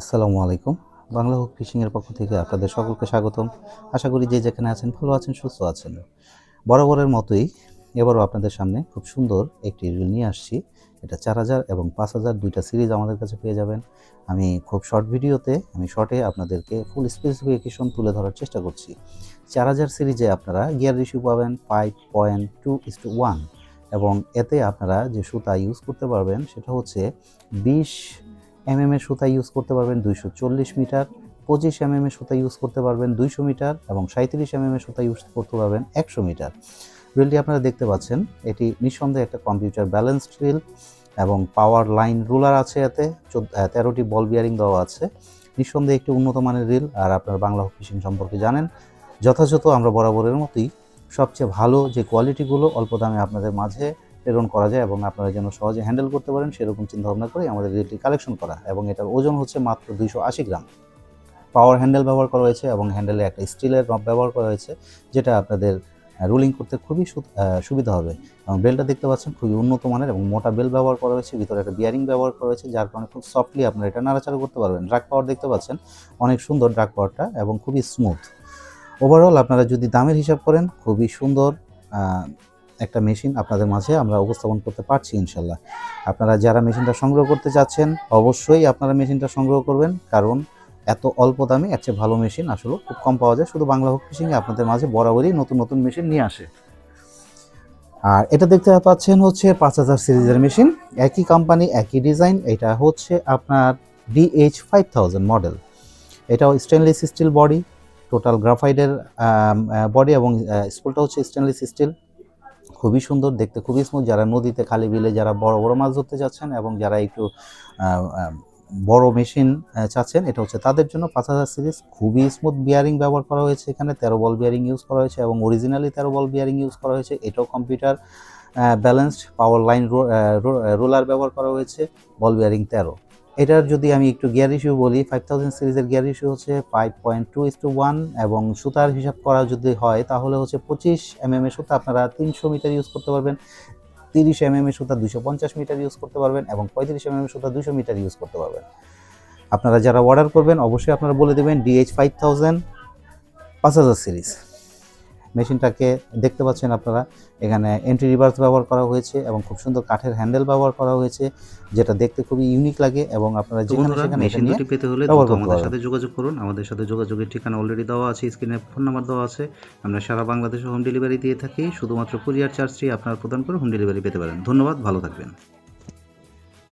আসসালামু আলাইকুম। বাংলা হুক ফিশিংয়ের পক্ষ থেকে আপনাদের সকলকে স্বাগতম। আশা করি যে যেখানে আছেন ভালো আছেন, সুস্থ আছেন। বরাবরের মতোই এবারও আপনাদের সামনে খুব সুন্দর একটি রিল নিয়ে আসছি। এটা 4000 এবং 5000 দুইটা সিরিজ আমাদের কাছে পেয়ে যাবেন। আমি খুব শর্টে আপনাদেরকে ফুল স্পেসিফিকেশন তুলে ধরার চেষ্টা করছি। 4000 সিরিজে আপনারা গিয়ার রেশিও পাবেন 5.2:1 এবং এতে আপনারা যে সুতা ইউজ করতে পারবেন সেটা হচ্ছে 20 এর সুতা ইউজ করতে পারবেন 240 মিটার, 25 এর সুতা ইউজ করতে পারবেন 200 মিটার এবং 37 এর সুতা ইউজ করতে পারবেন 100 মিটার। রিলটি আপনারা দেখতে পাচ্ছেন, এটি নিঃসন্দেহে একটা কম্পিউটার ব্যালেন্সড রিল এবং পাওয়ার লাইন রুলার আছে এতে, 13টি বল বিয়ারিং দেওয়া আছে। নিঃসন্দেহে একটি উন্নত মানের রিল। আর আপনারা বাংলা হুক ফিশিং সম্পর্কে জানেন, যথাযথ আমরা বরাবরের মতোই সবচেয়ে ভালো যে কোয়ালিটিগুলো অল্প দামে আপনাদের মাঝে প্রেরণ করা যায় এবং আপনারা যেন সহজে হ্যান্ডেল করতে পারেন সেরকম চিন্তাভাবনা করে আমাদের রিলটি কালেকশন করা, এবং এটার ওজন হচ্ছে মাত্র 280 গ্রাম। পাওয়ার হ্যান্ডেল ব্যবহার করা হয়েছে এবং হ্যান্ডেলে একটা স্টিলের নব ব্যবহার করা হয়েছে, যেটা আপনাদের রুলিং করতে খুবই সুবিধা হবে। এবং বেলটা দেখতে পাচ্ছেন খুবই উন্নত মানের এবং মোটা বেল ব্যবহার করা হয়েছে, ভিতরে একটা বিয়ারিং ব্যবহার করা হয়েছে, যার কারণে খুব সফটলি আপনারা এটা নাড়াচাড়া করতে পারবেন। ড্রাগ পাওয়ার দেখতে পাচ্ছেন, অনেক সুন্দর ড্রাগ পাওয়ারটা এবং খুবই স্মুথ। ওভারঅল আপনারা যদি দামের হিসাব করেন, খুবই সুন্দর একটা মেশিন আপনাদের মাঝে আমরা উপস্থাপন করতে পারছি ইনশাল্লাহ। আপনারা যারা মেশিনটা সংগ্রহ করতে চাচ্ছেন অবশ্যই আপনারা মেশিনটা সংগ্রহ করবেন, কারণ এত অল্প দামে এর চেয়ে ভালো মেশিন আসলে খুব কম পাওয়া যায়। শুধু বাংলা হুক ফিশিংয়ে আপনাদের মাঝে বরাবরই নতুন নতুন মেশিন নিয়ে আসে। আর এটা দেখতে পাচ্ছেন হচ্ছে 5000 সিরিজের মেশিন, একই কোম্পানি একই ডিজাইন। এটা হচ্ছে আপনার DH5000 মডেল। এটাও স্টেনলেস স্টিল বডি, টোটাল গ্রাফাইটের বডি এবং স্পুলটা হচ্ছে স্টেনলেস স্টিল। খুবই সুন্দর দেখতে, খুবই স্মুথ। যারা নদীতে খালি বিলে যারা বড় বড় মাছ ধরতে যাচ্ছেন এবং যারা একটু বড় মেশিন চাচ্ছেন, এটা হচ্ছে তাদের জন্য 5000 সিরিজ। খুবই স্মুথ বিয়ারিং ব্যবহার করা হয়েছে, এখানে 13 বল বিয়ারিং ইউজ করা হয়েছে এবং অরিজিনালি 13 বল বিয়ারিং ইউজ করা হয়েছে। এটাও কম্পিউটার ব্যালেন্সড, পাওয়ার লাইন রোলার ব্যবহার করা হয়েছে, বল বিয়ারিং 13। এটার যদি আমি একটু গিয়ার রেশিও বলি, 5000 সিরিজের গিয়ার রেশিও হচ্ছে 5.2:1 এবং সুতার হিসাব করা যদি হয় তাহলে হচ্ছে 25 এর সুতা আপনারা 300 মিটার ইউজ করতে পারবেন, 30 এর সুতা 250 মিটার ইউজ করতে পারবেন এবং 35 এর সুতা 200 মিটার ইউজ করতে পারবেন। আপনারা যারা অর্ডার করবেন অবশ্যই আপনারা বলে দেবেন DH5000 5000 সিরিজ। মেশিনটাকে দেখতে পাচ্ছেন আপনারা, এখানে এন্ট্রি রিভার্স ব্যবহার করা হয়েছে এবং খুব সুন্দর কাঠের হ্যান্ডেল ব্যবহার করা হয়েছে, যেটা দেখতে খুবই ইউনিক লাগে এবং আপনারা যেখানে সেখানে মেশিন দুটি পেতে হলে দ্রুত আমাদের সাথে যোগাযোগ করুন। আমাদের সাথে যোগাযোগের ঠিকানা অলরেডি দেওয়া আছে, স্ক্রিনে ফোন নাম্বার দেওয়া আছে। আমরা সারা বাংলাদেশে হোম ডেলিভারি দিয়ে থাকি। শুধুমাত্র কুরিয়ার চার্জটি আপনারা প্রদান করে হোম ডেলিভারি পেতে পারেন। ধন্যবাদ, ভালো থাকবেন।